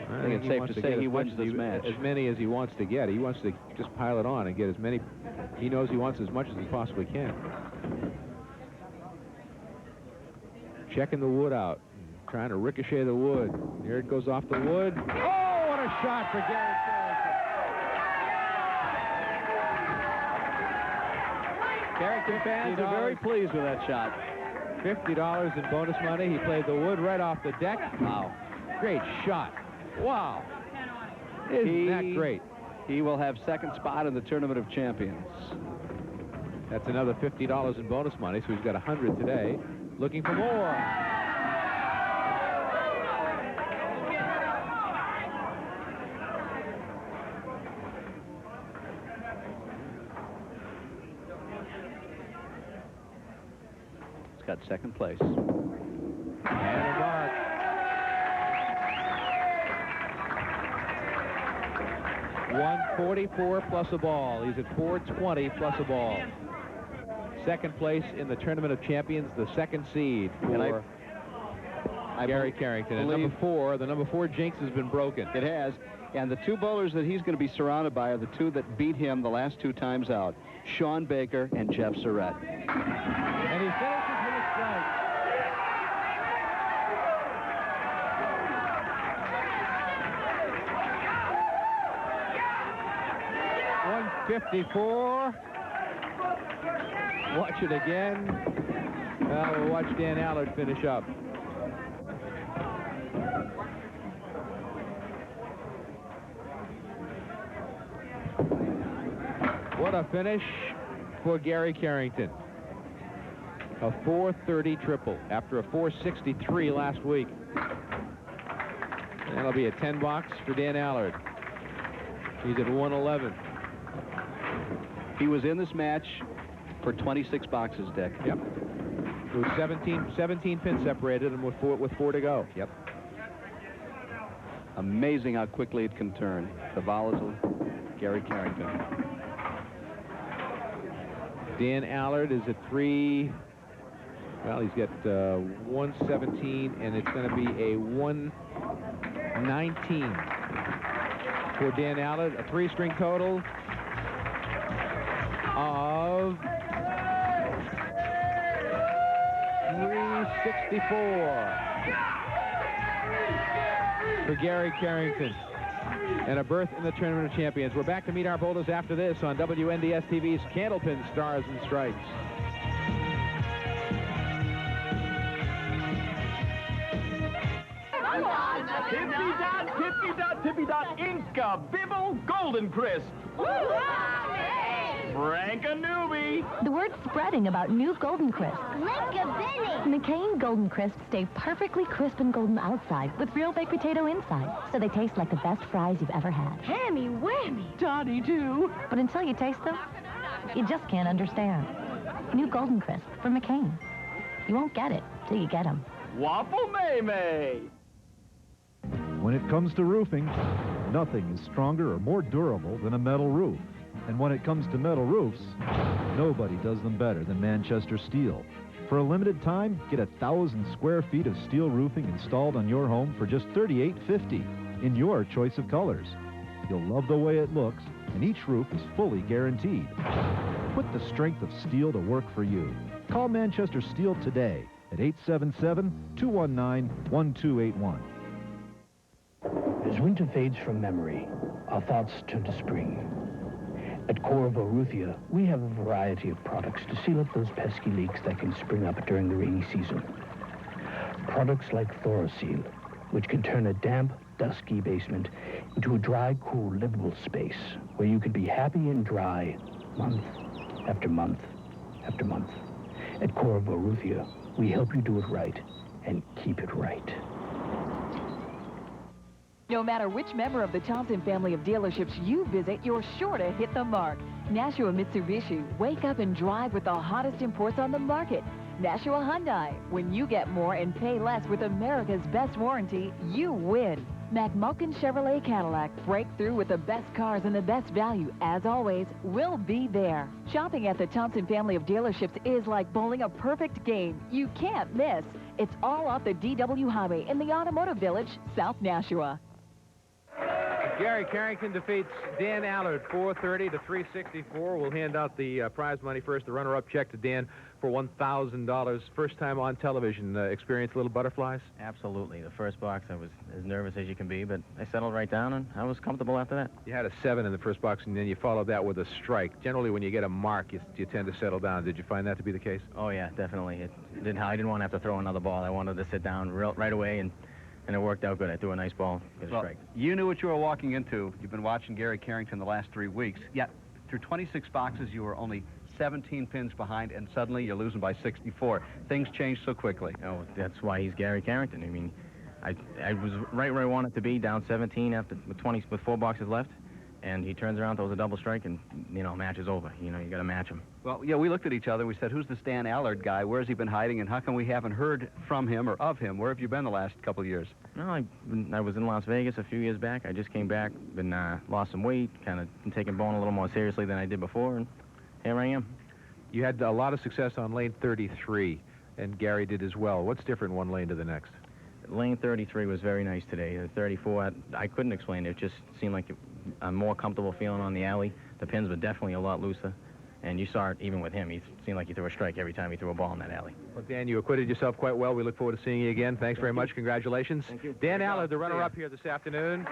I think it's safe to say he wins this match. As many as he wants to get. He wants to just pile it on and get as many. He knows he wants as much as he possibly can. Checking the wood out. Trying to ricochet the wood. Here it goes off the wood. Oh, what a shot for Gary Carrington. Carrington fans are very pleased with that shot. $50 in bonus money. He played the wood right off the deck. Wow. Great shot. Wow. Isn't that great? He will have second spot in the Tournament of Champions. That's another $50 in bonus money, so he's got 100 today. Looking for more. He's got second place. And a mark. $144 plus a ball. He's at $420 plus a ball. Second place in the Tournament of Champions, the second seed for Gary Carrington. And the number 4 jinx has been broken. It has. And the 2 bowlers that he's going to be surrounded by are the 2 that beat him the last 2 times out, Sean Baker and Jeff Surratt. And he finishes with a strike. $154. Watch it again. We'll watch Dan Allard finish up. What a finish for Gary Carrington. A 430 triple after a 463 last week. That'll be a 10 box for Dan Allard. He's at 111. He was in this match for 26 boxes, Dick. Yep. It was 17 pins separated and with four to go. Yep. Amazing how quickly it can turn. The volatile Gary Carrington. Dan Allard is at 3. Well, he's got 117, and it's going to be a 119 for Dan Allard. A 3-string total of 364 for Gary Carrington. And a berth in the Tournament of Champions. We're back to meet our boulders after this on WNDS TV's Candlepin Stars and Stripes. Tippy-dot, Inca Bibble Golden Crisp. Frank a newbie. The word's spreading about new Golden Crisp. McCain Golden Crisps stay perfectly crisp and golden outside with real baked potato inside, so they taste like the best fries you've ever had. Hammy whammy. Toddy, too. But until you taste them, you just can't understand. New Golden Crisp from McCain. You won't get it till you get them. Waffle May. When it comes to roofing, nothing is stronger or more durable than a metal roof. And when it comes to metal roofs, nobody does them better than Manchester Steel. For a limited time, get 1,000 square feet of steel roofing installed on your home for just $38.50 in your choice of colors. You'll love the way it looks, and each roof is fully guaranteed. Put the strength of steel to work for you. Call Manchester Steel today at 877-219-1281. As winter fades from memory, our thoughts turn to spring. At Corvo Ruthia, we have a variety of products to seal up those pesky leaks that can spring up during the rainy season. Products like Thoroseal, which can turn a damp, dusky basement into a dry, cool, livable space where you can be happy and dry month after month after month. At Corvo Ruthia, we help you do it right and keep it right. No matter which member of the Thompson family of dealerships you visit, you're sure to hit the mark. Nashua Mitsubishi, wake up and drive with the hottest imports on the market. Nashua Hyundai, when you get more and pay less with America's best warranty, you win. McMulkin Chevrolet Cadillac, break through with the best cars and the best value. As always, we'll be there. Shopping at the Thompson family of dealerships is like bowling a perfect game. You can't miss. It's all off the DW Highway in the Automotive Village, South Nashua. Gary Carrington defeats Dan Allard 430 to 364. We'll hand out the prize money first. The runner-up check to Dan for $1,000. First time on television. Experience little butterflies? Absolutely. The first box, I was as nervous as you can be, but I settled right down, and I was comfortable after that. You had a 7 in the first box, and then you followed that with a strike. Generally, when you get a mark, you tend to settle down. Did you find that to be the case? Oh, yeah, definitely. I didn't want to have to throw another ball. I wanted to sit down right away, and it worked out good. I threw a nice ball, get a strike. You knew what you were walking into. You've been watching Gary Carrington the last 3 weeks. Yet, through 26 boxes, you were only 17 pins behind, and suddenly you're losing by 64. Things change so quickly. Oh, that's why he's Gary Carrington. I mean, I was right where I wanted to be, down 17 with 4 boxes left, and he turns around, throws a double strike, and, match is over. You got to match him. Well, yeah, we looked at each other and we said, who's this Dan Allard guy? Where's he been hiding, and how come we haven't heard from him or of him? Where have you been the last couple of years? No, I was in Las Vegas a few years back. I just came back, lost some weight, kind of taking bowling a little more seriously than I did before, and here I am. You had a lot of success on lane 33, and Gary did as well. What's different one lane to the next? Lane 33 was very nice today. The 34, I couldn't explain it. It just seemed like a more comfortable feeling on the alley. The pins were definitely a lot looser. And you saw it even with him. He seemed like he threw a strike every time he threw a ball in that alley. Well, Dan, you acquitted yourself quite well. We look forward to seeing you again. Thanks very much. Congratulations. Thank you. Dan Allard, the runner-up here this afternoon.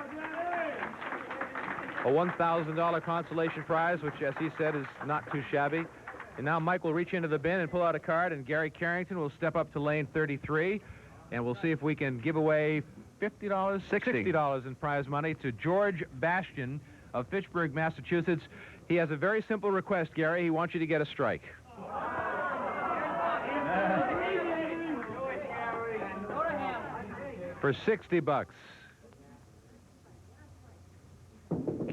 A $1,000 consolation prize, which, as he said, is not too shabby. And now Mike will reach into the bin and pull out a card, and Gary Carrington will step up to lane 33. And we'll see if we can give away $50, $60 in prize money to George Bastian of Fitchburg, Massachusetts. He has a very simple request, Gary. He wants you to get a strike. For $60.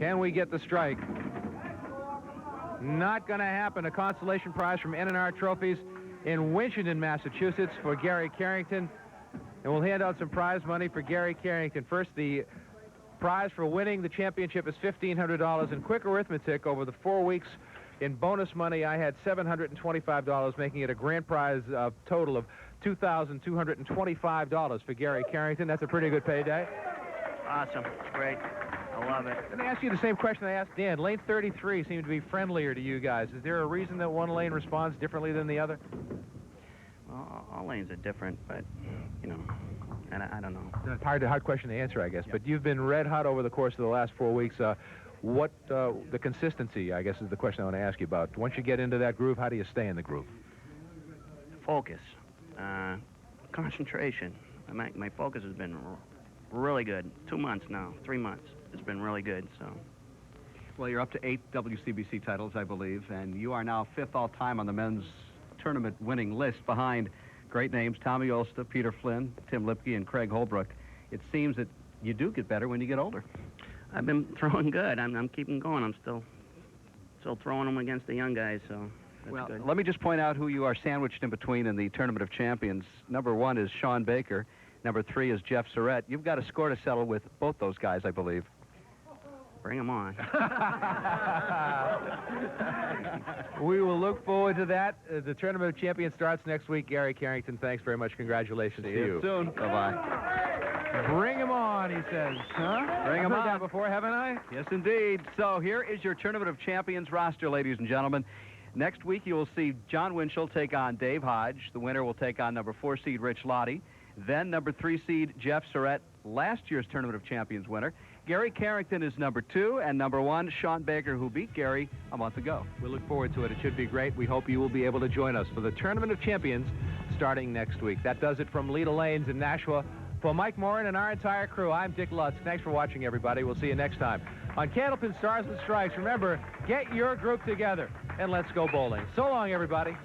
Can we get the strike? Not going to happen. A consolation prize from N&R Trophies in Winchendon, Massachusetts for Gary Carrington. And we'll hand out some prize money for Gary Carrington. First, the prize for winning the championship is $1,500. In quick arithmetic, over the 4 weeks in bonus money, I had $725, making it a grand prize total of $2,225 for Gary Carrington. That's a pretty good payday. Awesome. Great. I love it. Let me ask you the same question I asked Dan. Lane 33 seemed to be friendlier to you guys. Is there a reason that one lane responds differently than the other? Well, all lanes are different, but, you know, I don't know. Hard question to answer, I guess. But you've been red hot over the course of the last 4 weeks. What the consistency, I guess, is the question I want to ask you about. Once you get into that groove, how do you stay in the groove? Focus. Concentration. My focus has been really good. 2 months now, 3 months. It's been really good, so. Well, you're up to 8 WCBC titles, I believe, and you are now 5th all-time on the men's tournament winning list behind great names, Tommy Olsta, Peter Flynn, Tim Lipke, and Craig Holbrook. It seems that you do get better when you get older. I've been throwing good. I'm keeping going. I'm still throwing them against the young guys, so that's well, good. Let me just point out who you are sandwiched in between in the Tournament of Champions. Number 1 is Sean Baker. Number 3 is Jeff Surratt. You've got a score to settle with both those guys, I believe. Bring them on. We will look forward to that. The Tournament of Champions starts next week. Gary Carrington, thanks very much. Congratulations to you. See you soon. Bye-bye. Bring him on, he says. Huh? Bring him I've heard on. that before, haven't I? Yes, indeed. So here is your Tournament of Champions roster, ladies and gentlemen. Next week, you will see John Winchell take on Dave Hodge. The winner will take on number 4 seed Rich Lottie. Then number 3 seed Jeff Surratt, last year's Tournament of Champions winner. Gary Carrington is number 2, and number 1, Sean Baker, who beat Gary a month ago. We look forward to it. It should be great. We hope you will be able to join us for the Tournament of Champions starting next week. That does it from Leda Lanes in Nashua. For Mike Morin and our entire crew, I'm Dick Lutz. Thanks for watching, everybody. We'll see you next time on Candlepin Stars and Stripes. Remember, get your group together, and let's go bowling. So long, everybody.